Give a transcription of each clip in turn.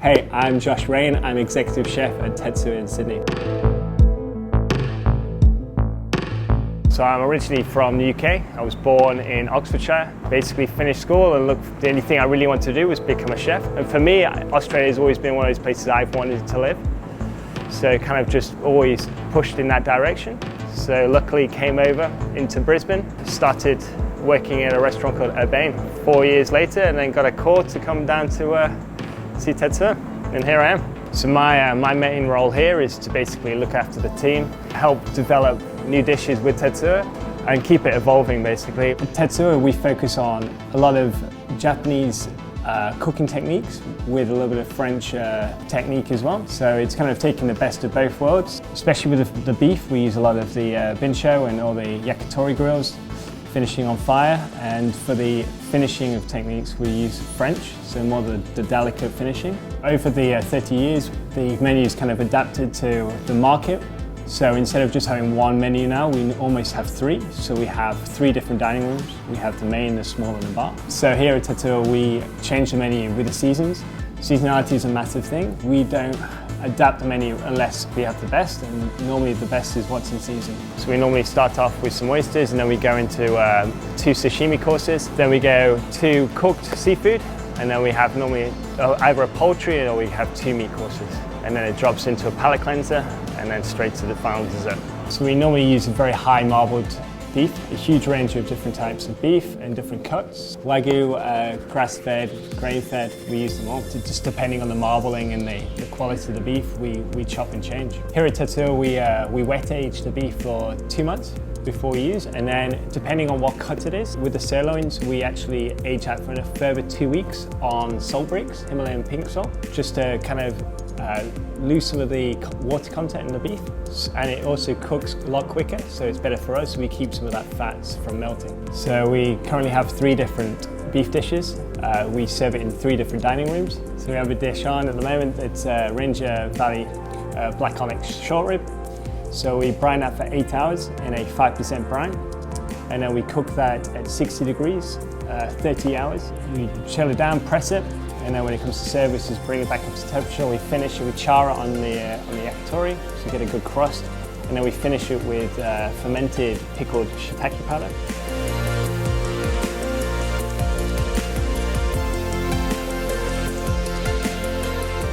Hey, I'm Josh Raine. I'm Executive Chef at Tetsuya in Sydney. So I'm originally from the UK. I was born in Oxfordshire, basically finished school and the only thing I really wanted to do was become a chef. And for me, Australia has always been one of those places I've wanted to live. So kind of just always pushed in that direction. So luckily came over into Brisbane, started working at a restaurant called Urbane 4 years later, and then got a call to come down to see Tetsuya, and here I am. So my main role here is to basically look after the team, help develop new dishes with Tetsuya, and keep it evolving basically. At Tetsuya we focus on a lot of Japanese cooking techniques with a little bit of French technique as well. So it's kind of taking the best of both worlds, especially with the beef. We use a lot of the bincho and all the yakitori grills, finishing on fire, and for the finishing of techniques we use French, so more the delicate finishing. Over the 30 years the menu's kind of adapted to the market, so instead of just having one menu now we almost have three. So we have 3 different dining rooms. We have the main, the small and the bar. So here at Tetsuya we change the menu with the seasons. Seasonality is a massive thing. We don't adapt the menu unless we have the best, and normally the best is what's in season. So we normally start off with some oysters, and then we go into 2 sashimi courses, then we go 2 cooked seafood, and then we have normally either a poultry or we have 2 meat courses, and then it drops into a palate cleanser and then straight to the final dessert. So we normally use a very high marbled beef, a huge range of different types of beef and different cuts. Wagyu, grass-fed, grain-fed, we use them all. Just depending on the marbling and the quality of the beef, we chop and change. Here at Tetsuya we wet age the beef for 2 months before we use, and then depending on what cut it is, with the sirloins we actually age that for a further 2 weeks on salt bricks, Himalayan pink salt, just to kind of lose some of the water content in the beef, and it also cooks a lot quicker, so it's better for us. We keep some of that fats from melting. So we currently have 3 different beef dishes. We serve it in 3 different dining rooms. So we have a dish on at the moment. It's Ranger Valley Black Onyx short rib. So we brine that for 8 hours in a 5% brine, and then we cook that at 60 degrees, 30 hours. We chill it down, press it, and then when it comes to service, just bring it back up to temperature. We finish it, we char it on the yakitori, so you get a good crust, and then we finish it with fermented pickled shiitake powder.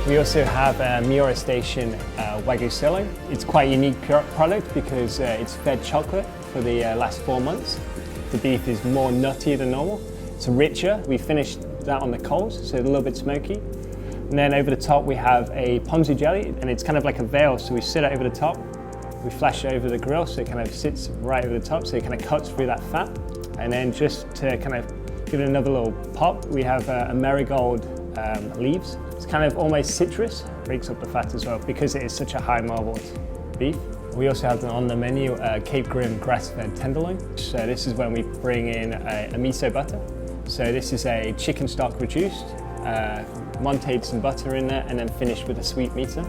We also have a Miura Station Wagyu sirloin. It's quite a unique product because it's fed chocolate for the last 4 months. The beef is more nutty than normal. It's richer. We finished that on the coals, so a little bit smoky. And then over the top we have a ponzu jelly, and it's kind of like a veil, so we sit it over the top. We flash it over the grill, so it kind of sits right over the top, so it kind of cuts through that fat. And then just to kind of give it another little pop, we have a marigold leaves. It's kind of almost citrus, breaks up the fat as well because it is such a high marbled beef. We also have on the menu Cape Grim grass-fed tenderloin. So this is when we bring in a miso butter. So this is a chicken stock reduced, monteed some butter in there, and then finished with a sweet miso.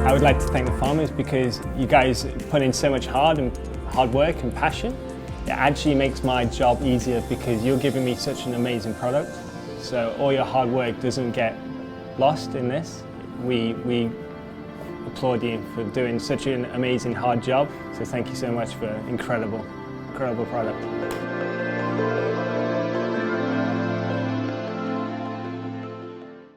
I would like to thank the farmers because you guys put in so much hard work and passion. It actually makes my job easier because you're giving me such an amazing product. So all your hard work doesn't get lost in this. We applaud you for doing such an amazing hard job. So thank you so much for incredible product.